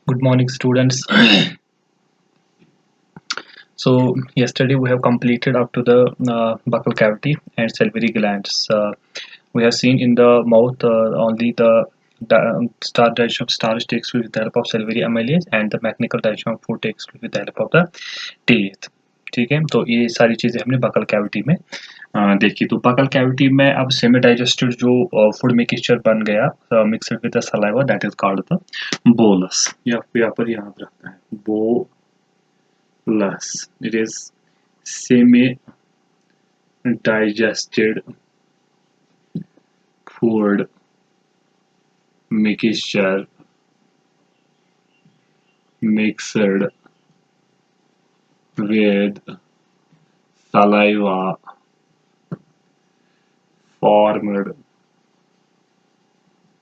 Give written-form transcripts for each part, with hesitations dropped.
Good morning, students. So yesterday we have completed up to the buccal cavity and salivary glands. We have seen in the mouth only the start digestion of starch takes place with the help of salivary amylase and the mechanical digestion of food takes place with the help of the teeth. ठीक है, तो ये सारी चीजें हमने buccal cavity में देखी। तो बकल कैविटी में अब सेमी डाइजेस्टेड जो फूड मिक्सचर बन गया mixed with the saliva, that is called the bolus. या यहाँ पर याद रखना है bolus. It is semi-digested food mixture mixed with saliva formed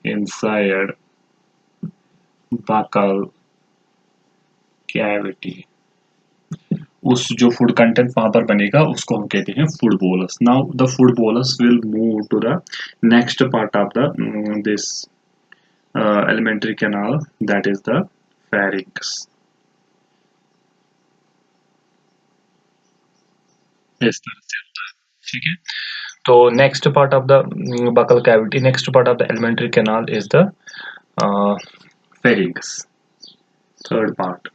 inside buccal cavity. उस जो फूड कंटेंट वहां पर बनेगा उसको हम कहते हैं food bolus. Now the food bolus will move to the next part of the this elementary canal, that is the pharynx. इस तरह से होता है, ठीक है। तो next part of the buccal cavity, next part of the alimentary canal is the pharynx, third part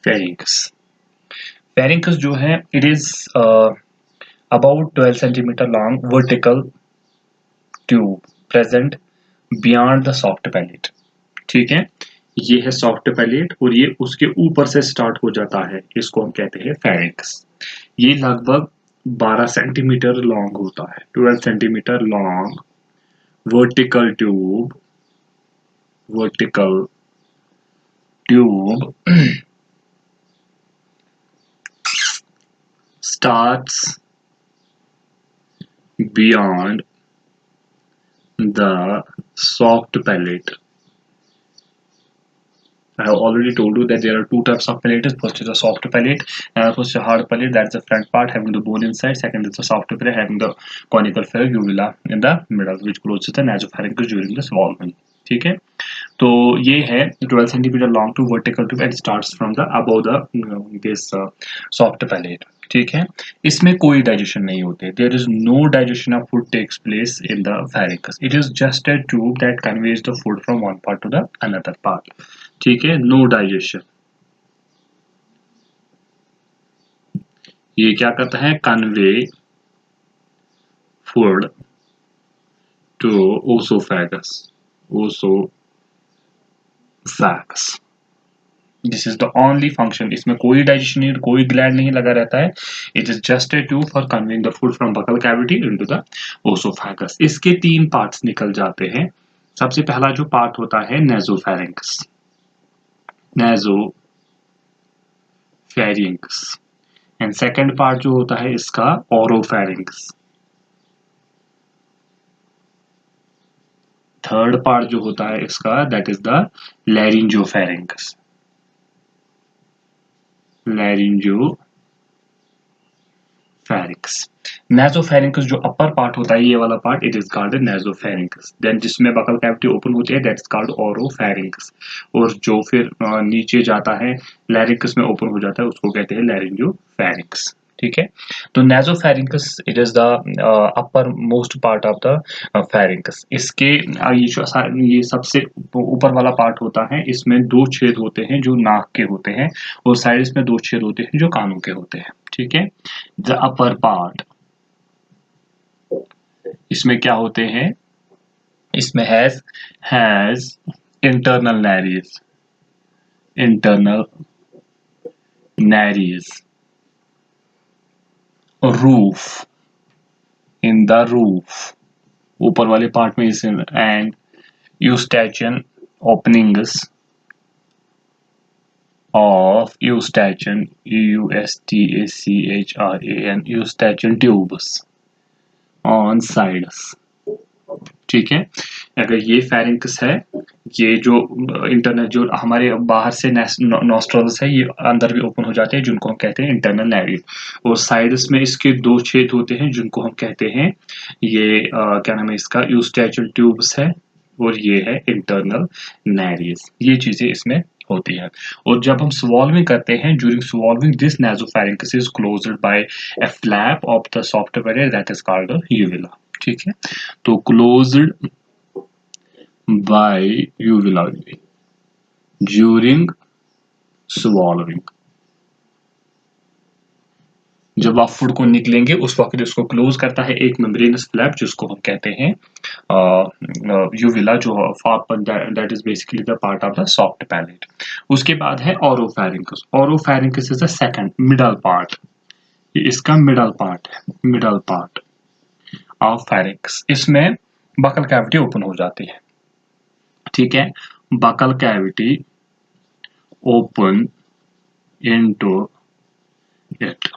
pharynx। pharynx जो है it is about 12 centimeter long vertical tube present beyond the soft palate। ठीक है, ये है soft palate और ये उसके ऊपर से स्टार्ट हो जाता है, इसको हम कहते हैं फेरिंक्स। ये लगभग 12 सेंटीमीटर लॉन्ग होता है, 12 centimetre long vertical tube starts beyond the soft palate। I have already told you that there are two types of palates. First is the soft palate, first is hard palate. That's the front part having the bone inside. Second is the soft palate having the conical pharynx uvula in the middle, which closes the nasopharynx during the swallowing। ठीक है, तो ये है 12 centimetre long to vertical tube and starts from the above the this soft palate. ठीक है, इसमें कोई digestion नहीं होते। There is no digestion of food takes place in the pharynx। It is just a tube that conveys the food from one part to the another part. ठीक है, no digestion. ये क्या करता है, convey food to oesophagus. This is the only function. इसमें कोई digestion नहीं, कोई ग्लैंड नहीं लगा रहता है। It is just a tube for conveying the food from buccal cavity into the oesophagus. इसके तीन पार्ट्स निकल जाते हैं। सबसे पहला जो पार्ट होता है नेजोफैरिंक्स, एंड सेकंड पार्ट जो होता है इसका ओरोफैरिंक्स। थर्ड पार्ट जो होता है इसका that is the laryngopharynx. Nasopharynx जो अपर पार्ट होता है, ये वाला part, it is called nasopharynx. Then जिसमें बकल कैविटी ओपन होती है दैट इज कॉल्ड ओरोफैरिंक्स। और जो फिर नीचे जाता है लैरिंक्स में ओपन हो जाता है उसको कहते हैं लैरिंजोफैरिंक्स। ठीक है, तो nasopharynx it is the upper most part of the pharynx. इसके ये सबसे ऊपर वाला पार्ट होता है, इसमें दो छेद होते हैं जो नाक के होते हैं और साइड्स में दो छेद होते हैं जो कानों के होते हैं। ठीक है, द अपर पार्ट, इसमें क्या होते हैं, इसमें has internal nares roof, in the roof ऊपर वाले पार्ट में इसे, and eustachian openings of eustachian, EUSTACHRAN, eustachian tubes on sides। ठीक है, अगर ये फेरिंक्स है, ये जो इंटरनल जो हमारे बाहर से नॉस्ट्रल्स है ये अंदर भी ओपन हो जाते हैं जिनको हम कहते हैं इंटरनल नैरिज। और साइड्स में इसके दो छेद होते हैं जिनको हम कहते हैं ये क्या नाम है इसका, यूस्टैचियल ट्यूब्स है। और ये है इंटरनल नारीज। ये चीजें इसमें होती है। और जब हम स्वॉल्विंग करते हैं, during swallowing this nasopharynx is closed by a flap of the soft palate that is called uvula. ठीक है, तो closed by uvula during swallowing. जब आप फूड को निकलेंगे उस वक्त इसको क्लोज करता है एक मेम्ब्रेनस फ्लैप, जिसको हम कहते हैं यूविला, जो that is basically the part of the soft palate. उसके बाद है oropharynx. Oropharynx is the second middle part, ये इसका मिडल पार्ट है, मिडल पार्ट ऑफ फैरिंक्स। इसमें बकल कैविटी ओपन हो जाती है। ठीक है, buccal cavity open into it,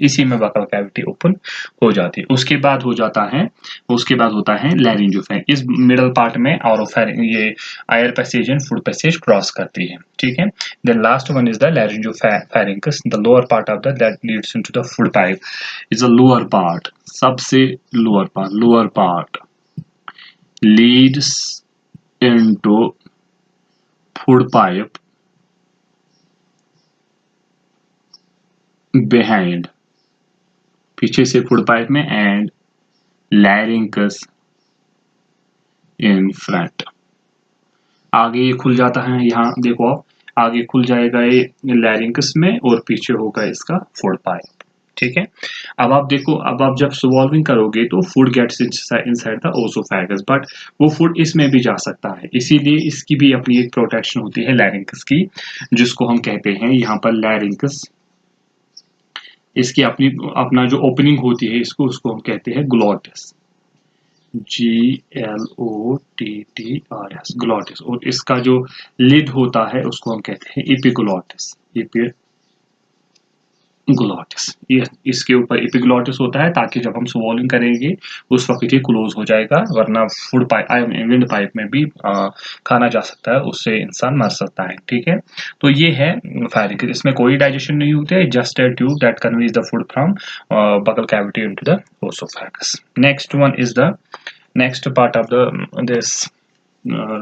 इसी में बकल कैविटी ओपन हो जाती है। उसके बाद हो जाता है, उसके बाद होता है लैरिंजोफैरिंक्स। इस मिडल पार्ट में ऑरोफैरिंक्स ये air passage and food passage cross करती है। ठीक है, then last one is the laryngopharynx, the lower part of the that leads into the food pipe is the lower part, सबसे lower part leads into food pipe behind, पीछे से food pipe में, and larynx in front. आगे ये खुल जाता है, यहाँ देखो आप, आगे खुल जाएगा ये लैरिंकस में और पीछे होगा इसका फूड पाइप। ठीक है, अब आप देखो, अब आप जब स्वॉल्विंग करोगे तो food gets inside the oesophagus, but वो फूड इसमें भी जा सकता है, इसीलिए इसकी भी अपनी एक प्रोटेक्शन होती है लैरिंकस की, जिसको हम कहते हैं यहाँ पर लैरिंकस। इसकी अपनी अपना जो ओपनिंग होती है इसको, उसको हम कहते हैं ग्लोटिस, GLOTTRS, ग्लोटिस। और इसका जो लिड होता है उसको हम कहते हैं एपिग्लोटिस, एपिग्लोटिस। ये इसके ऊपर एपिग्लोटिस होता है, ताकि जब हम स्वॉलिंग करेंगे उस वक्त ये क्लोज हो जाएगा, वरना फूड पाइप विंड पाइप में भी खाना जा सकता है, उससे इंसान मर सकता है। ठीक है, तो ये है फायरिंग। इसमें कोई डाइजेशन नहीं होता है, just a tube that conveys the food from buccal cavity into the oesophagus. Next one is the next part of the this uh,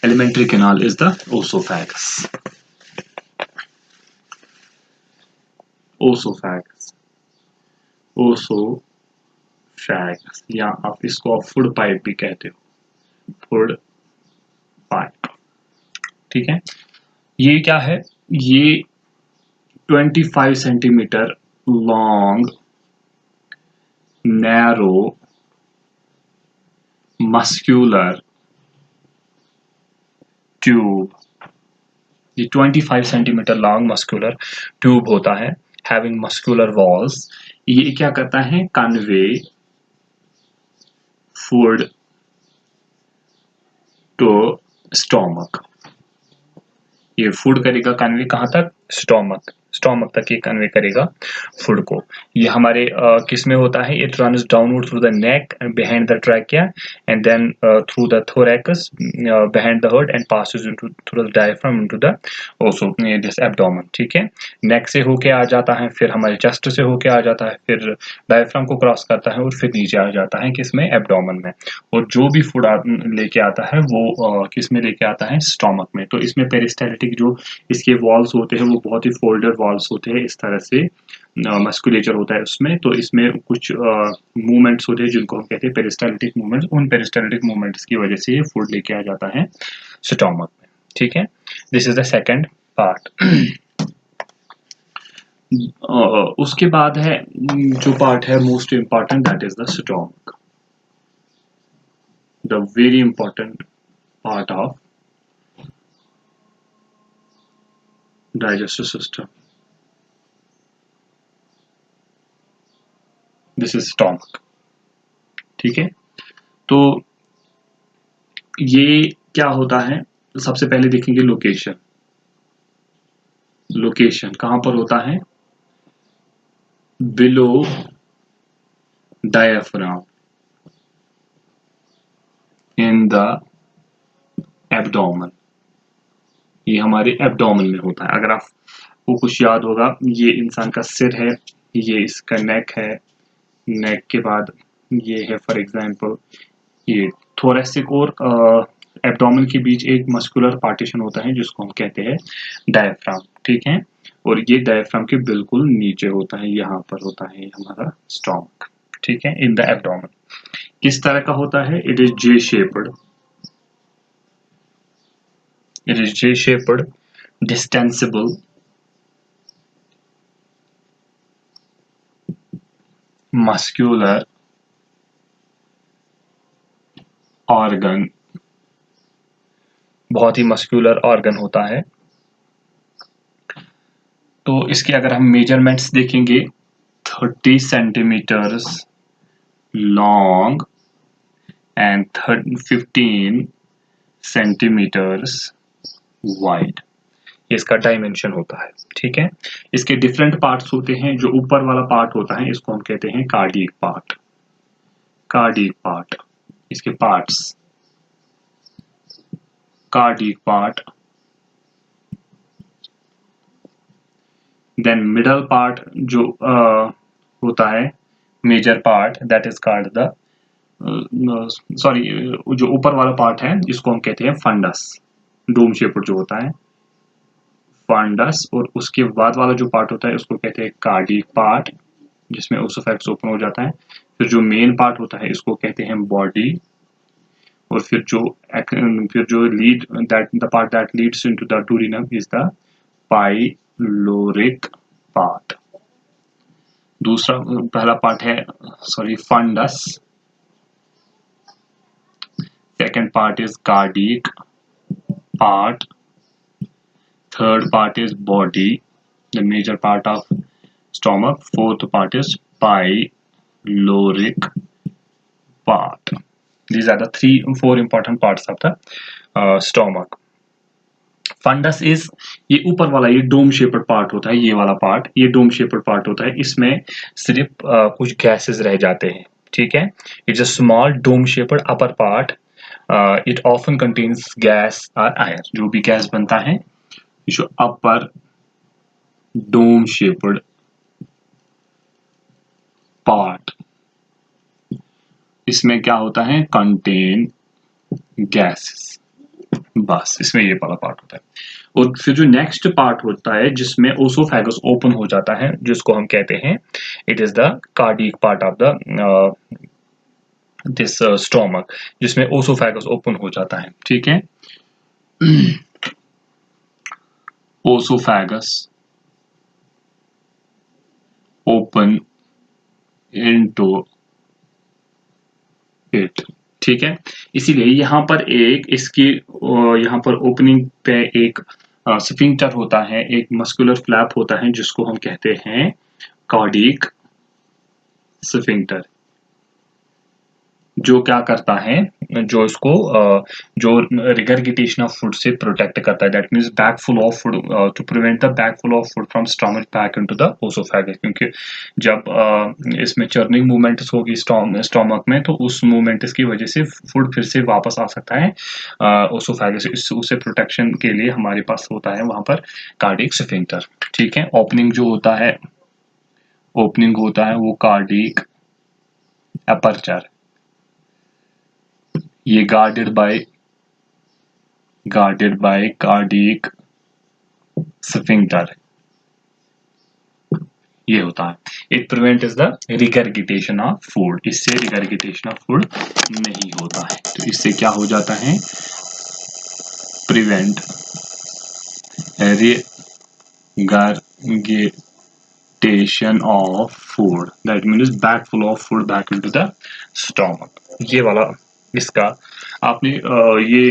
alimentary canal is the oesophagus. Oesophagus, oesophagus, या आप इसको food pipe भी कहते हो, food pipe. ठीक है, ये क्या है, ये 25 centimetre long narrow muscular tube, ये 25 सेंटीमीटर लॉन्ग मस्कुलर ट्यूब होता है, हैविंग मस्कुलर वॉल्स। ये क्या करता है, कन्वे फूड टू स्टोमक। ये फूड करेगा कन्वे कहाँ तक, स्टोमक, स्टोमक तक ये कन्वे करेगा फूड को। ये हमारे किस में होता है, it runs downward through the neck behind the trachea and then through the thorax behind the heart and passes into through the diaphragm into the also this abdomen. ठीक है, नेक से होके आ जाता है, फिर हमारे चेस्ट से होके आ जाता है, फिर डायफ्राम को क्रॉस करता है और फिर नीचे आ जाता है किसमें, एब्डोमेन में। और जो भी फूड लेके आता है वो किस में लेके आता है, स्टोमक में। तो इसमें पेरिस्टाल्टिक जो इसके वॉल्स होते हैं वो बहुत ही फोल्डेड वॉल्स होते हैं, इस तरह से मस्कुलेचर होता है उसमें। तो इसमें कुछ मूवमेंट्स होते हैं जिनको हम कहते हैं पेरिस्टाल्टिक मूवमेंट्स, उन पेरिस्टाल्टिक मूवमेंट्स की वजह से ये फूड लेके आ जाता है स्टोमक में। ठीक है, this is the second part. उसके बाद है जो पार्ट है most important, that is the stomach, the very important part of digestive system. This is stomach. ठीक है, तो ये क्या होता है, सबसे पहले देखेंगे लोकेशन। लोकेशन कहां पर होता है, below diaphragm in the abdomen, ये हमारे एब्डोमेन में होता है। अगर आपको कुछ याद होगा, ये इंसान का सिर है, ये इसका नेक है, नेक के बाद ये है फॉर एग्जांपल ये थोरेसिक और एब्डोमेन के बीच एक मस्कुलर पार्टीशन होता है जिसको हम कहते हैं डायफ्राम, ठीक है। और ये डायफ्राम के बिल्कुल नीचे होता है, यहाँ पर होता है हमारा स्टोमक, ठीक है, इन द एब्डोमेन। किस तरह का होता है? It is J shaped, it is J shaped, distensible, muscular organ, बहुत ही मस्क्यूलर ऑर्गन होता है। तो इसके अगर हम मेजरमेंट्स देखेंगे, 30 centimetres long and 15 centimetres wide, इसका डायमेंशन होता है, ठीक है। इसके डिफरेंट पार्ट्स होते हैं। जो ऊपर वाला पार्ट होता है इसको हम कहते हैं कार्डियक पार्ट, कार्डियक पार्ट, इसके parts, cardiac part. Then middle part जो होता है, major part, that is called the sorry, जो ऊपर वाला पार्ट है इसको हम कहते हैं फंडस, डोम शेप्ड जो होता है फंडस। और उसके बाद वाला जो पार्ट होता है उसको कहते हैं कार्डियक पार्ट, जिसमें ओसोफैगस ओपन हो जाता है। फिर जो मेन पार्ट होता है इसको कहते हैं बॉडी। और फिर जो lead that the part that leads into the duodenum is the pyloric part. दूसरा पहला पार्ट है sorry fundus, second part is cardiac part, third part is body, the major part of stomach, fourth part is pyloric part. These are the four important parts of the stomach. Fundus is, ये ऊपर वाला ये dome shaped part होता है, ये वाला part, ये dome shaped part होता है। इसमें सिर्फ कुछ गैसेस रह जाते हैं, ठीक है। It's a small dome shaped upper part, it often contains gas और आयर। जो भी गैस बनता है, जो अपर डोम शेप्ड पार्ट, इसमें क्या होता है? कंटेन गैसेस, बस इसमें ये वाला पार्ट होता है। और फिर जो नेक्स्ट पार्ट होता है जिसमें ओसोफैगस ओपन हो जाता है, जिसको हम कहते हैं it is the cardiac part of the this stomach, जिसमें ओसोफैगस ओपन हो जाता है, ठीक है। ओसोफैगस ओपन इनटू इट, ठीक है। इसीलिए यहाँ पर एक इसकी यहाँ पर ओपनिंग पे एक स्फिंक्टर होता है, एक मस्कुलर फ्लैप होता है जिसको हम कहते हैं कार्डियक स्फिंक्टर, जो क्या करता है, जो इसको जो रिगर्गिटेशन ऑफ फूड से प्रोटेक्ट करता है। That means back full of food, to prevent the back full of food from stomach back into the oesophagus. क्योंकि जब इसमें चर्निंग मूवमेंट्स होगी स्टमक में, तो उस मूवमेंट्स की वजह से फूड फिर से वापस आ सकता है ओसोफैगस। उससे प्रोटेक्शन के लिए हमारे पास होता है वहां पर कार्डियक स्फिंक्टर, ठीक है। ओपनिंग जो होता है, ओपनिंग होता है वो कार्डियक अपर्चर, ये गार्डेड बाय कार्डियक स्फिंक्टर, ये होता है। It prevent is the regurgitation of food, इससे रिगर्गिटेशन ऑफ फूड नहीं होता है। तो इससे क्या हो जाता है? Prevent regurgitation of food, that means back flow of food back into the stomach. ये वाला इसका आपने ये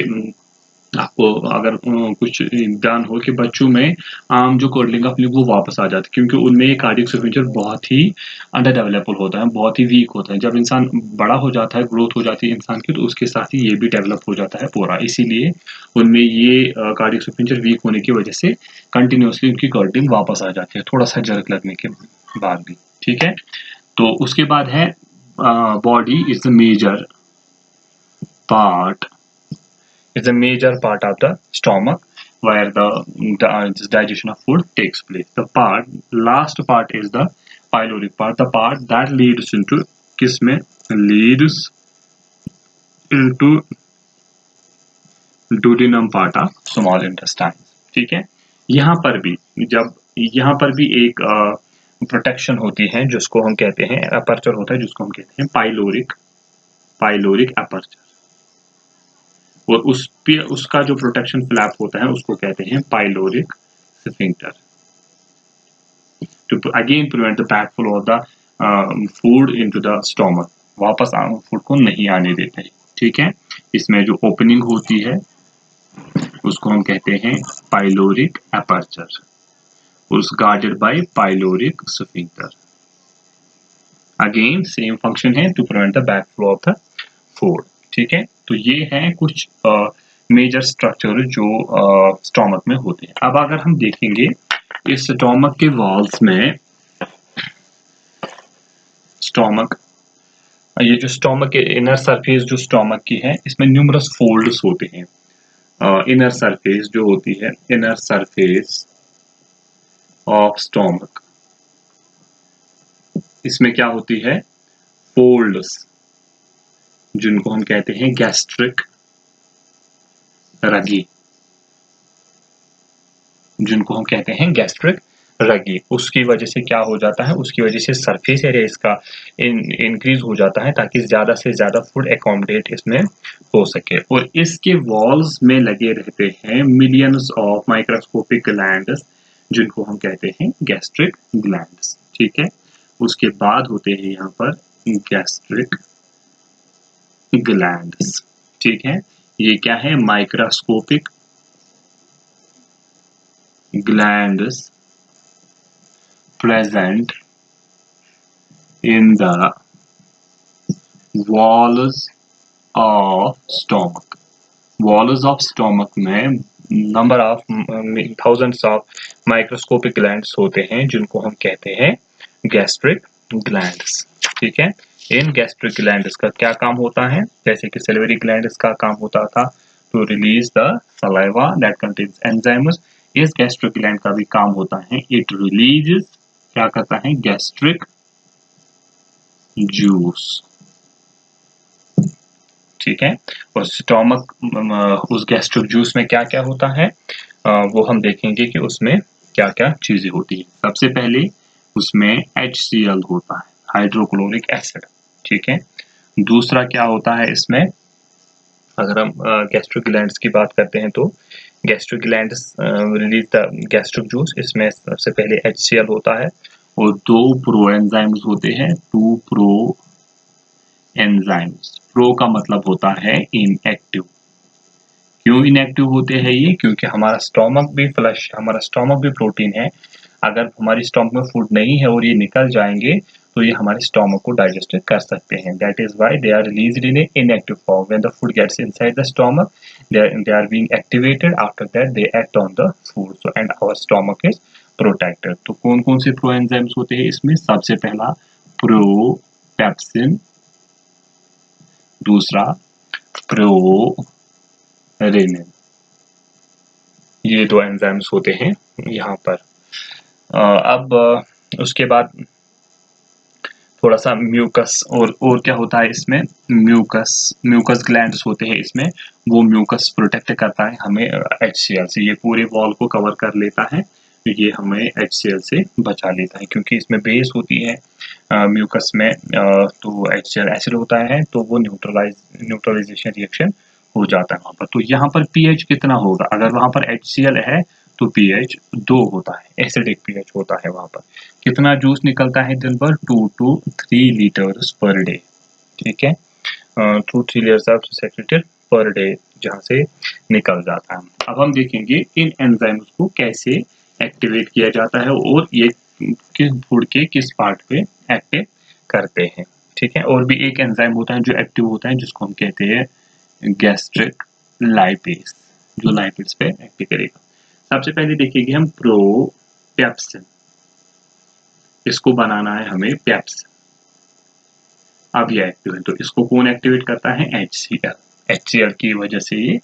आपको अगर कुछ ध्यान हो कि बच्चों में आम जो कोडलिंग ऑफ लिप वो वापस आ जाती है, क्योंकि उनमें ये कार्डियक स्फिंक्टर बहुत ही अंडर डेवलप्ड होता है, बहुत ही वीक होता है। जब इंसान बड़ा हो जाता है, ग्रोथ हो जाती है इंसान की, तो उसके साथ ही ये भी डेवलप हो जाता है पूरा। इसीलिए उनमें ये कार्डियक स्फिंक्टर वीक होने की वजह से कंटिन्यूसली उनकी कोडलिंग वापस आ जाती है, थोड़ा सा जर्क लगने के बाद भी, ठीक है। तो उसके बाद है body is the major part, is a major part of the stomach where the digestion of food takes place. Last part is the pyloric part, the part that leads into किसमें? leads into डुodenum part of small intestine। ठीक है, यहाँ पर भी जब यहाँ पर भी एक प्रोटेक्शन होती है जिसको हम कहते हैं अपर्चर होता है, जिसको हम कहते हैं पाइलोरिक अपर्चर, और उस पे उसका जो प्रोटेक्शन फ्लैप होता है उसको कहते हैं pyloric sphincter, to again prevent the back flow of the food into the stomach, वापस फूड को नहीं आने देते हैं। ठीक है, इसमें जो ओपनिंग होती है उसको हम कहते हैं पाइलोरिक अपर्चर, उस guarded by pyloric sphincter. Again same function है, to prevent the back flow of the food. ठीक है, तो ये हैं कुछ मेजर स्ट्रक्चर जो स्टोमक में होते हैं। अब अगर हम देखेंगे इस स्टोमक के वॉल्स में, स्टोमक ये जो स्टोमक के इनर सरफेस जो स्टोमक की है, इसमें न्यूमरस फोल्ड्स होते हैं। इनर सरफेस जो होती है, इनर सरफेस ऑफ स्टोमक, इसमें क्या होती है, फोल्ड्स, जिनको हम कहते हैं गैस्ट्रिक रगी, जिनको हम कहते हैं गैस्ट्रिक रगी। उसकी वजह से क्या हो जाता है, उसकी वजह से सरफेस एरिया इसका इंक्रीज हो जाता है ताकि ज्यादा से ज्यादा फूड एकोमोडेट इसमें हो सके। और इसके वॉल्स में लगे रहते हैं मिलियंस ऑफ माइक्रोस्कोपिक ग्लैंड्स, जिनको हम कहते हैं गैस्ट्रिक ग्लैंड्स। ठीक है, उसके बाद होते हैं यहाँ पर गैस्ट्रिक ग्लैंड्स। ठीक है, ये क्या है, microscopic glands present in the walls of stomach। walls of stomach में number of thousands of microscopic glands होते हैं, जिनको हम कहते हैं गैस्ट्रिक ग्लैंड्स। ठीक है, इन गैस्ट्रिक ग्लैंड्स का क्या काम होता है, जैसे कि सैलिवरी ग्लैंड्स का काम होता था to release the saliva that contains enzymes, इस गैस्ट्रिक ग्लैंड का भी काम होता है, इट रिलीजेस, क्या करता है, गैस्ट्रिक जूस। ठीक है, और स्टोमक उस गैस्ट्रिक जूस में क्या क्या होता है वो हम देखेंगे कि उसमें क्या क्या चीजें होती है। सबसे पहले उसमें HCl होता है, हाइड्रोक्लोरिक एसिड। ठीक है, दूसरा क्या होता है इसमें, अगर हम गैस्ट्रिक ग्लैंड्स की बात करते हैं तो gastric glands release the gastric juice, इसमें सबसे पहले HCl होता है और दो प्रो एंजाइम्स होते हैं, टू प्रो एंजाइम्स। प्रो का मतलब होता है इनएक्टिव। क्यों इनएक्टिव होते हैं ये, क्योंकि हमारा स्टोमक भी फ्लश, हमारा स्टोमक भी प्रोटीन है, अगर हमारी स्टोमक में फूड नहीं है और ये निकल जाएंगे तो ये हमारे स्टोमक को डाइजेस्ट कर सकते हैं। That is why they are released in inactive form. When the food gets inside the stomach they are being activated, after that they act on the food, so and our stomach is protected। तो कौन कौन से pro enzymes होते हैं इसमें, सबसे पहला propepsin, दूसरा प्रोरेनिन, ये दो एंजाइम्स होते हैं यहाँ पर। अब उसके बाद थोड़ा सा म्यूकस, और क्या होता है इसमें, म्यूकस ग्लैंड्स होते हैं इसमें, वो म्यूकस प्रोटेक्ट करता है हमें HCl से, ये पूरे वॉल को कवर कर लेता है, तो ये हमें HCl से बचा लेता है, क्योंकि इसमें बेस होती है म्यूकस में, तो HCl एसिड होता है, तो वो न्यूट्रलाइजेशन रिएक्शन हो जाता है वहाँ पर। तो यहाँ पर pH कितना होगा, अगर वहाँ पर HCl है तो pH 2 होता है, एसिडिक pH होता है वहाँ पर। कितना जूस निकलता है दिन भर, 2 to 3 लीटर्स पर डे। ठीक है, 2-3 litres of secreted per day जहाँ से निकल जाता है। अब हम देखेंगे इन एंजाइम्स को कैसे एक्टिवेट किया जाता है और ये किस फूड के किस पार्ट पे एक्टिव करते हैं। ठीक है, और भी एक एंजाइम होता है जो एक्टिव होता है, जिसको हम कहते हैं गैस्ट्रिक लाइपेज, जो लाइपेज पे एक्टिव करेगा। सबसे पहले देखेंगे हम प्रोपेप्सिन, इसको बनाना है हमें पेप्सिन। अब ये एक्टिव है, तो इसको कौन एक्टिवेट करता है, HCl की वजह से ये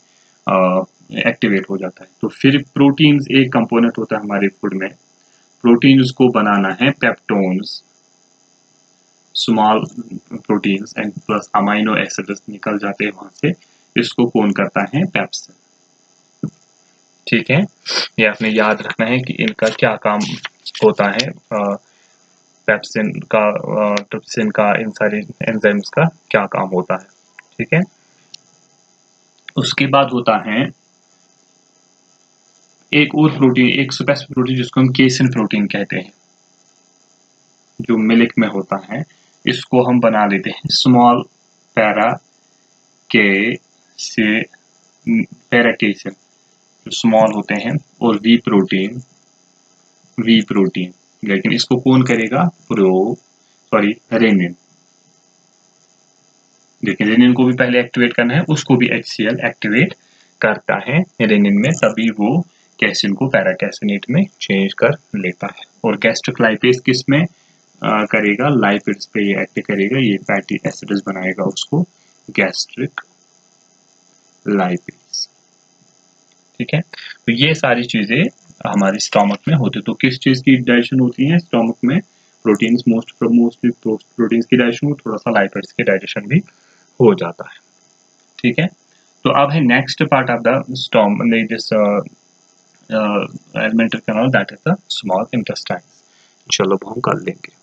एक्टिवेट हो जाता है। तो फिर प्रोटीन्स एक कंपोनेंट होता है हमारे फूड में, प्रोटीन्स को बनाना है peptones, small proteins and plus amino acids निकल जाते हैं वहां से, इसको कौन करता है, पेप्सिन। ठीक है, ये आपने याद रखना है कि इनका क्या काम होता है, पेप्सिन का, ट्रिप्सिन का, इन सारे एंजाइम्स का क्या काम होता है। ठीक है, उसके बाद होता है एक और प्रोटीन, एक स्पेसिफिक प्रोटीन जिसको हम केसिन प्रोटीन कहते हैं, जो मिल्क में होता है। इसको हम बना लेते हैं स्मॉल पैरा के से पैराकेसिन, जो स्मॉल होते हैं, और वी प्रोटीन, लेकिन इसको कौन करेगा, रेनिन। लेकिन रेनिन को भी पहले एक्टिवेट करना है, उसको भी HCl एक्टिवेट करता है रेनिन में, तभी वो कैसिन को पैराकैसिनेट में चेंज कर लेता है। और गैस्ट्रिक लाइपेज किस में करेगा, लाइपिड्स पे ये एक्ट करेगा, ये फैटी एसिड्स बनाएगा उसको गैस्ट्रिक लाइपेज। ठीक है, तो ये सारी चीजें हमारे स्टोमक में होती है। तो किस चीज की डाइजेशन होती है स्टोमक में, प्रोटीन्स, मोस्टली प्रोटीन्स की डाइजेशन हो, थोड़ा सा लाइपिड्स की डाइजेशन भी हो जाता है। ठीक है, तो अब है next part of the this alimentary canal, that is the small intestine. चलो वो हम कर लेंगे।